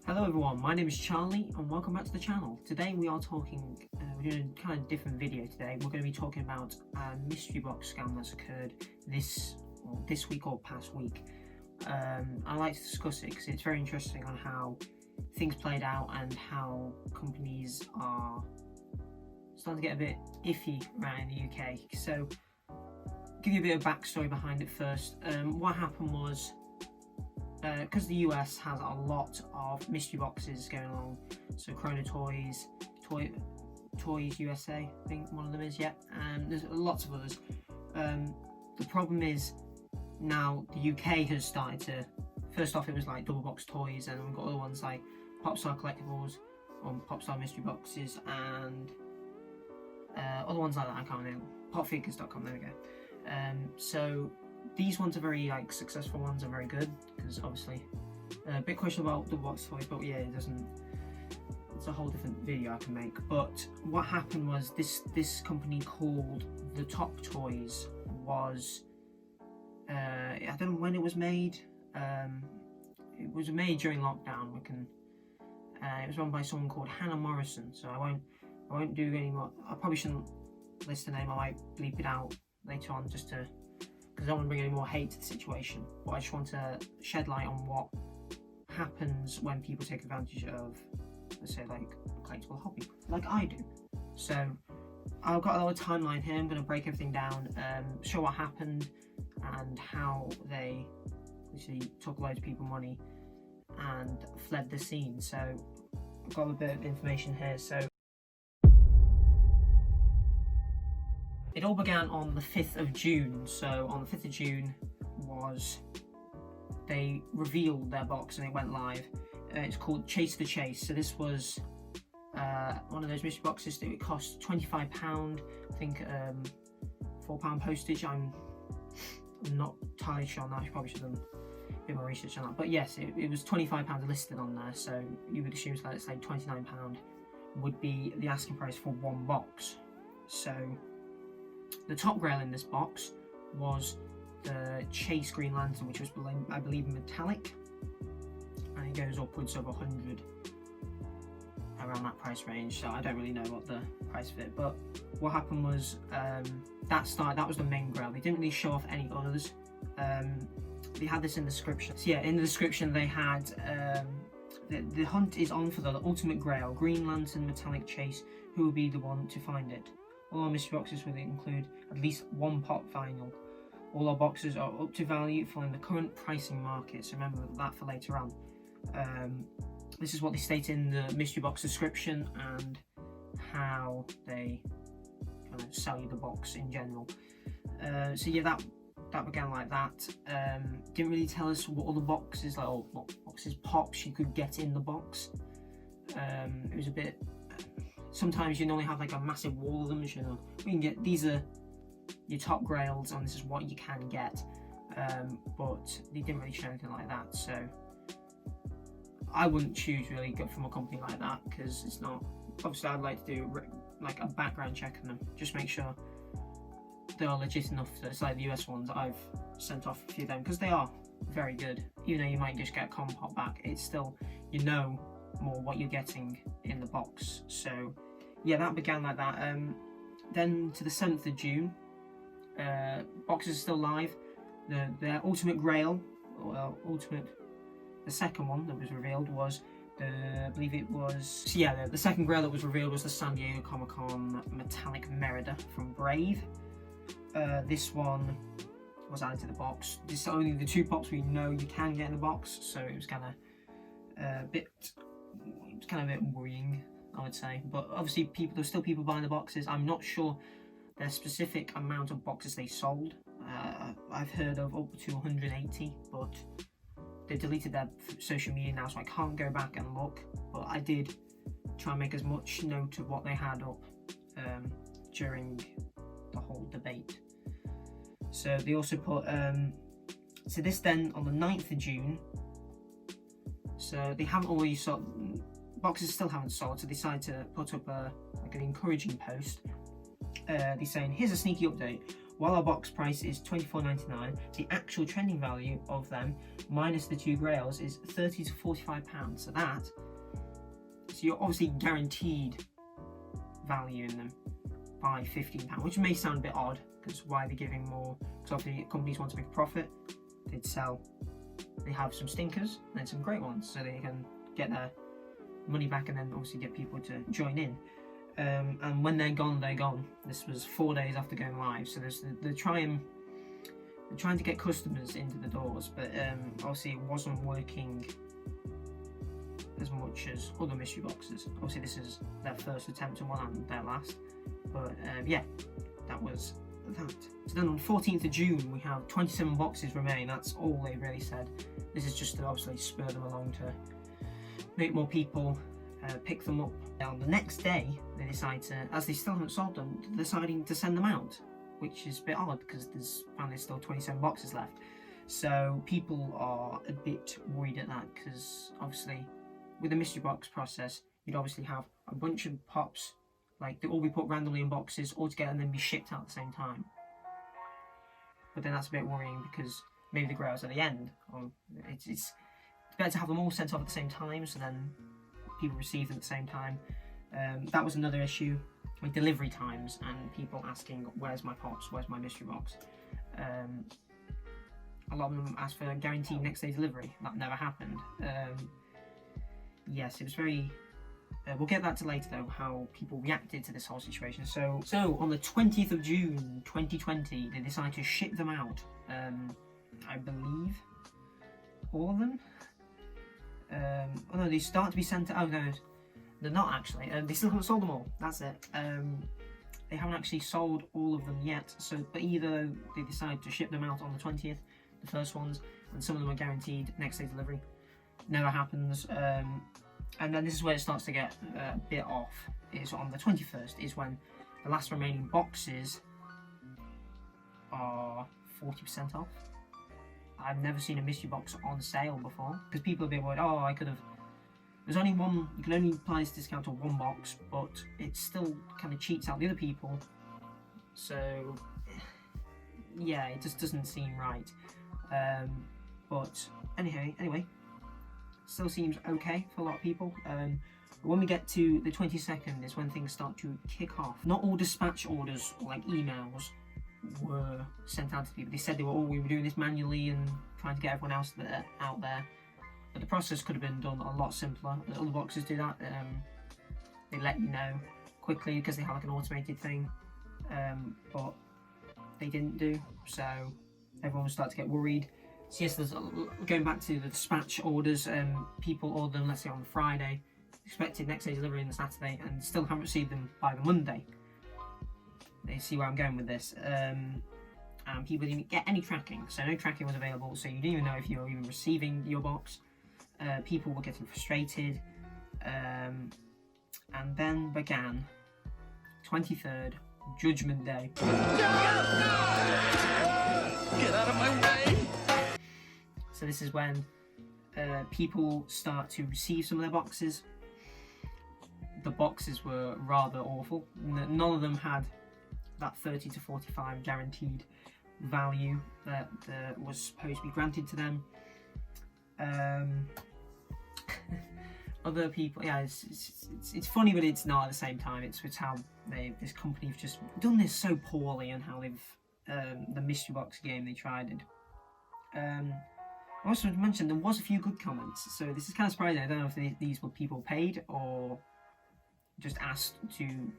Hello everyone, my name is Charlie and welcome back to the channel. Today we are talking, we're doing a kind of different video today. We're going to be talking about a mystery box scam that's occurred this week or past week. I like to discuss it because it's very interesting on how things played out and how companies are starting to get a bit iffy around in the UK. So, give you a bit of backstory behind it first. What happened was, because the US has a lot of mystery boxes going along, so Corona Toys, Toys USA, I think one of them is, yeah, and there's lots of others. The problem is now the UK has started to, first off it was like double box toys, and we've got other ones like Popstar Collectibles or Popstar Mystery Boxes and other ones like that, I can't remember, popfigures.com, there we go. So these ones are very successful ones, are very good, because obviously a bit questionable about the box toys, but yeah, it's a whole different video I can make. But what happened was this company called The Top Toys was, I don't know when it was made. It was made during lockdown. It was run by someone called Hannah Morrison, so I won't do any more. I probably shouldn't list the name, I might bleep it out later on, just to, because I don't want to bring any more hate to the situation, but I just want to shed light on what happens when people take advantage of, let's say, like a collectible hobby, like I do. So I've got a little timeline here. I'm going to break everything down, show what happened and how they actually took loads of people money and fled the scene. So I've got a bit of information here. So it all began on the 5th of June. So on the 5th of June they revealed their box and it went live. It's called Chase the Chase. So this was one of those mystery boxes that it cost £25. I think £4 postage. I'm not entirely sure on that. I probably should have done a bit more research on that. But yes, it was £25 listed on there. So you would assume, so let's say £29 would be the asking price for one box. So the top grail in this box was the Chase Green Lantern, which was, I believe, metallic, and it goes upwards of 100, around that price range. So I don't really know what the price of it, but what happened was that was the main grail. They didn't really show off any others. They had this in the description. So yeah, in the description they had the hunt is on for the ultimate grail, Green Lantern metallic Chase. Who will be the one to find it? All our mystery boxes will include at least one pop vinyl. All our boxes are up to value following the current pricing market, so remember that for later on. This is what they state in the mystery box description and how they kind of sell you the box in general. So yeah, that began like that. Didn't really tell us what other boxes, pops you could get in the box. It was a bit. Sometimes you normally have like a massive wall of them, you know. We can get, these are your top grails and this is what you can get, but they didn't really show anything like that. So I wouldn't choose really go from a company like that, because it's not obviously I'd like to do like a background check on them, just make sure they are legit enough. So it's like the US ones, I've sent off a few of them because they are very good. Even though you might just get a compot back, it's still, you know more what you're getting in the box. So yeah, that began like that. Then to the 7th of June, boxes are still live. The Ultimate Grail, well, the second one that was revealed was I believe it was, so yeah, the second Grail that was revealed was the San Diego Comic-Con Metallic Merida from Brave. This one was added to the box. This is only the 2 pops we know you can get in the box, so it was kind of a bit worrying, I would say. But obviously, there's still people buying the boxes. I'm not sure the specific amount of boxes they sold. I've heard of up to 180, but they deleted their social media now, so I can't go back and look. But I did try and make as much note of what they had up during the whole debate. So they also put, so this then on the 9th of June, so they haven't already sold, boxes still haven't sold, so they decided to put up like an encouraging post. They're saying, here's a sneaky update. While our box price is $24.99, the actual trending value of them, minus the 2 grails, is £30 to £45. So you're obviously guaranteed value in them by £15, which may sound a bit odd, because why they're giving more? Because obviously companies want to make a profit. They have some stinkers and then some great ones, so they can get their money back and then obviously get people to join in. And when they're gone, they're gone. This was 4 days after going live, so they're trying to get customers into the doors, but obviously it wasn't working as much as other mystery boxes. Obviously this is their first attempt at one and their last, but yeah, that was that. So then on 14th of June we have 27 boxes remain. That's all they've really said. This is just to obviously spur them along to make more people pick them up. On the next day they decide to, as they still haven't sold them, deciding to send them out, which is a bit odd because there's apparently still 27 boxes left. So people are a bit worried at that, because obviously with the mystery box process you'd obviously have a bunch of pops, like they all be put randomly in boxes all together and then be shipped out at the same time. But then that's a bit worrying because maybe the grails at the end, or it's better to have them all sent off at the same time, so then people receive them at the same time. That was another issue with delivery times and people asking, where's my pops, where's my mystery box? A lot of them asked for a guaranteed next day delivery. That never happened. Yes, it was very... we'll get that to later though, how people reacted to this whole situation. So on the 20th of June 2020 they decided to ship them out. I believe all of them. Oh no, they start to be sent out. Oh no, they're not actually. They still haven't sold them all. That's it. They haven't actually sold all of them yet. So, but either they decide to ship them out on the 20th, the first ones, and some of them are guaranteed next day delivery. Never happens. And then this is where it starts to get a bit off. Is on the 21st is when the last remaining boxes are 40% off. I've never seen a mystery box on sale before, because people are a bit worried, oh, I could have... There's only one, you can only apply this discount on one box, but it still kind of cheats out the other people. So, yeah, it just doesn't seem right. But anyway, still seems okay for a lot of people. But when we get to the 22nd is when things start to kick off. Not all dispatch orders, like emails, were sent out to people. They said we were doing this manually and trying to get everyone else out there, but the process could have been done a lot simpler. The other boxes do that. They let you know quickly because they have like an automated thing, but they didn't do, so everyone started to get worried. So yes, going back to the dispatch orders, people order them, let's say on the Friday, expected next day delivery on the Saturday, and still haven't received them by the Monday. They see where I'm going with this. And people didn't get any tracking, so no tracking was available, so you didn't even know if you were even receiving your box. People were getting frustrated, and then began 23rd, Judgment Day. Get out of my way! So this is when people start to receive some of their boxes. the boxes were rather awful. None of them had that 30 to 45 guaranteed value that was supposed to be granted to them. Other people, yeah, it's funny, but it's not at the same time. It's how this company have just done this so poorly, and how they've the mystery box game they tried it. I also mentioned there was a few good comments, so this is kind of surprising. I don't know if these were people paid or just asked to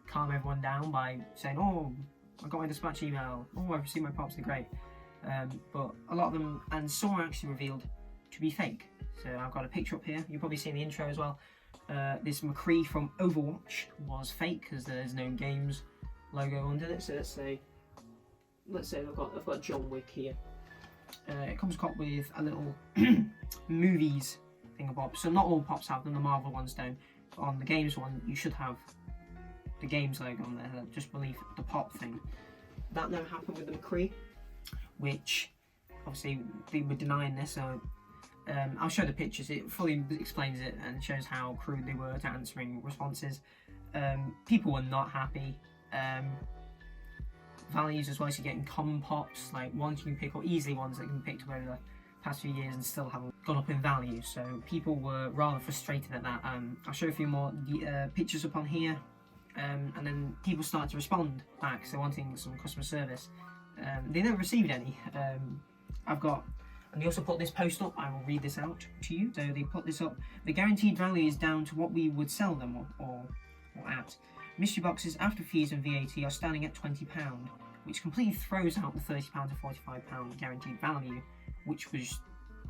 calm everyone down by saying, "Oh, I got my dispatch email. Oh, I've received my pops. They're great." But a lot of them, and some are actually revealed to be fake. So I've got a picture up here. You'll probably see in the intro as well. This McCree from Overwatch was fake because there's no games logo under it. So let's say I've got John Wick here. It comes with a little movies thingamabob. So not all pops have them. The Marvel ones don't. But on the games one, you should have the games logo on there. Just believe the pop thing. That never happened with the McCree, which obviously they were denying this. So I'll show the pictures. It fully explains it and shows how crude they were to answering responses. People were not happy. Values as well, so you're getting common pops, like ones you can pick, or easily ones that can be picked up over the past few years and still haven't gone up in value. So people were rather frustrated at that. I'll show a few more pictures up on here, and then people start to respond back, so wanting some customer service. They never received any. And they also put this post up. I will read this out to you. So they put this up. The guaranteed value is down to what we would sell them or at. Mystery boxes after fees and VAT are standing at £20, which completely throws out the £30 to £45 guaranteed value, which was,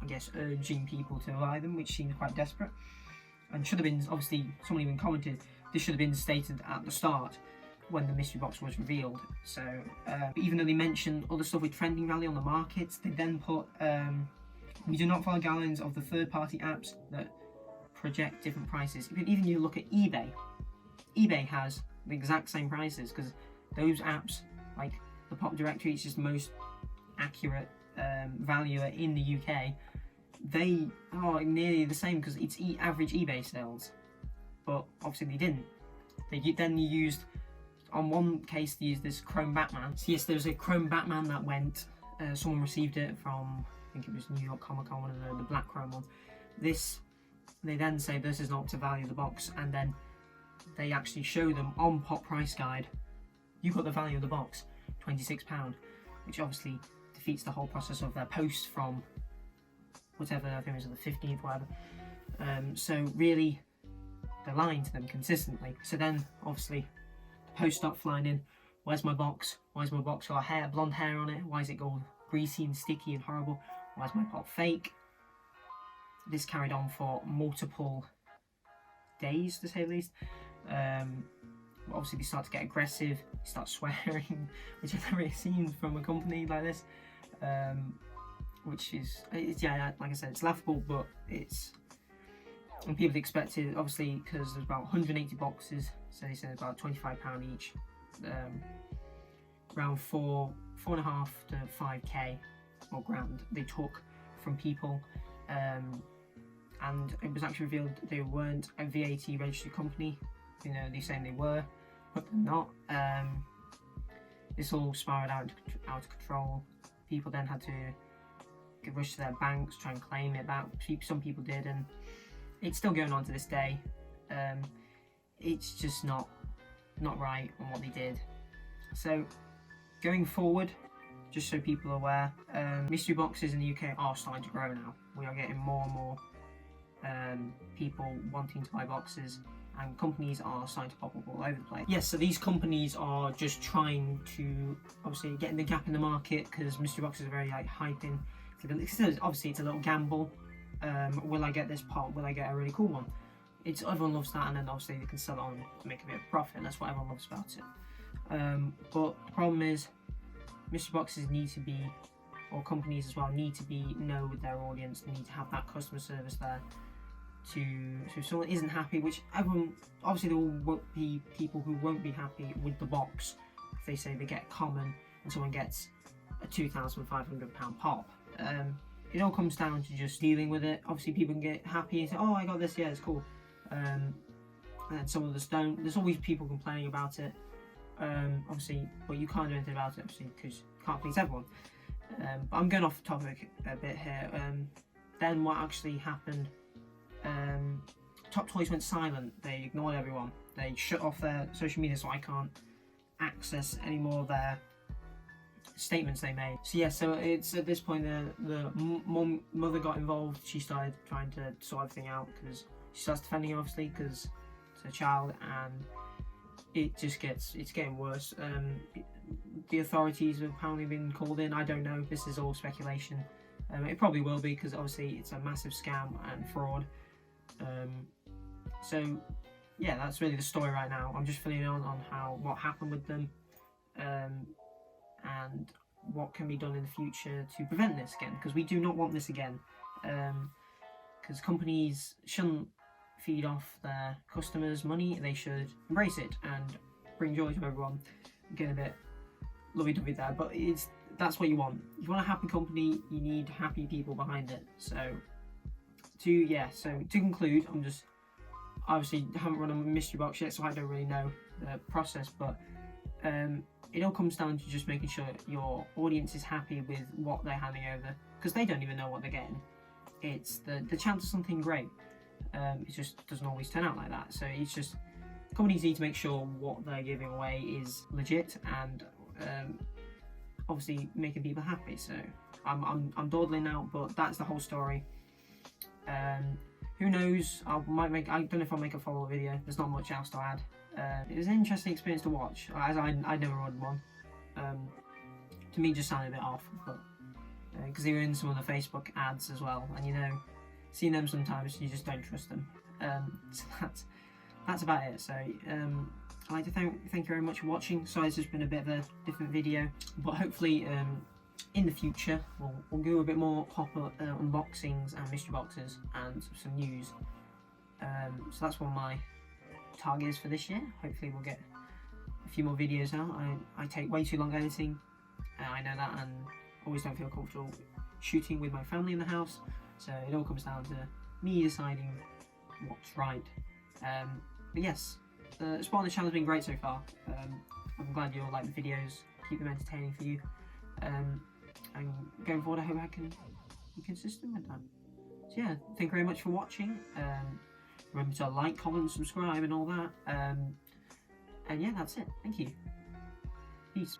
I guess, urging people to buy them, which seemed quite desperate. And should have been, obviously, someone even commented, this should have been stated at the start when the mystery box was revealed. So even though they mentioned other stuff with trending value on the markets, they then put we do not follow guidelines of the third-party apps that project different prices. Even you look at eBay has the exact same prices, because those apps, like the Pop Directory, which is the most accurate valuer in the UK, they are nearly the same because it's average eBay sales. But obviously they didn't. Then you used, on one case, they used this Chrome Batman. So yes, there was a Chrome Batman that went, someone received it from, I think it was New York Comic Con, one of the black Chrome one. They then say this is not up to value of the box, and then they actually show them on Pop Price Guide, you got the value of the box, £26, which obviously defeats the whole process of their post from whatever, I think it was the 15th, whatever. So really, they're lying to them consistently. So then, obviously, the posts start flying in. Where's my box? Why's my box got blonde hair on it? Why is it all greasy and sticky and horrible? Why's my pop fake? This carried on for multiple days, to say the least. Obviously they start to get aggressive, they start swearing, which I've never really seen from a company like this, which is, yeah, like I said, it's laughable, but it's, and people expected, obviously, because there's about 180 boxes, so they said about £25 each, around 4.5 to 5k or grand they took from people, and it was actually revealed they weren't a VAT registered company. You know, they're saying they were, but they're not. This all spiraled out of control. People then had to rush to their banks, try and claim it back. Some people did, and it's still going on to this day. It's just not right on what they did. So going forward, just so people are aware, mystery boxes in the UK are starting to grow now. We are getting more and more people wanting to buy boxes, and companies are starting to pop up all over the place. Yes, so these companies are just trying to obviously get in the gap in the market, because mystery boxes are very like hyping. Obviously it's a little gamble. Will I get this pop? Will I get a really cool one? Everyone loves that, and then obviously they can sell it on to make a bit of profit, and that's what everyone loves about it. But the problem is, mystery boxes need to be, or companies as well, need to know their audience. They need to have that customer service there. So if someone isn't happy, which everyone, obviously there will be people who won't be happy with the box if they say they get common and someone gets a £2,500 pop. It all comes down to just dealing with it. Obviously people can get happy and say, oh, I got this, yeah, it's cool. And and some others don't. There's always people complaining about it, obviously, but you can't do anything about it, obviously, because you can't please everyone. But I'm going off topic a bit here. Then what actually happened, Top Toys went silent. They ignored everyone. They shut off their social media, so I can't access any more of their statements they made. So yeah, so it's at this point the mother got involved. She started trying to sort everything out because she starts defending him, obviously, because it's her child, and it's getting worse. The authorities have apparently been called in. I don't know. This is all speculation. It probably will be, because obviously it's a massive scam and fraud. So yeah, that's really the story right now. I'm just filling in on what happened with them, and what can be done in the future to prevent this again, because we do not want this again. Because companies shouldn't feed off their customers money. They should embrace it and bring joy to everyone. I'm getting a bit lovey-dovey there, but that's what you want. If you want a happy company, you need happy people behind it. So to conclude, I'm just obviously haven't run a mystery box yet, so I don't really know the process, but it all comes down to just making sure your audience is happy with what they're handing over, because they don't even know what they're getting. It's the chance of something great. It just doesn't always turn out like that. So it's just, companies need to make sure what they're giving away is legit and obviously making people happy. So I'm dawdling now, but that's the whole story. Who knows? I don't know if I'll make a follow-up video. There's not much else to add. It was an interesting experience to watch, as I never ordered one. To me, just sounded a bit off, but because they were in some of the Facebook ads as well, and you know, seeing them sometimes you just don't trust them. So that's about it. So I'd like to thank you very much for watching. Sorry, this has been a bit of a different video, but hopefully in the future we'll do a bit more pop-up unboxings and mystery boxes and some news. So that's what my target is for this year. Hopefully we'll get a few more videos out. I take way too long editing, I know that, and always don't feel comfortable shooting with my family in the house, so it all comes down to me deciding what's right. But yes, the support on the channel has been great so far. I'm glad you all like the videos, keep them entertaining for you, and going forward I hope I can be consistent with that. So yeah, thank you very much for watching. Remember to like, comment, subscribe and all that, and yeah, that's it. Thank you. Peace.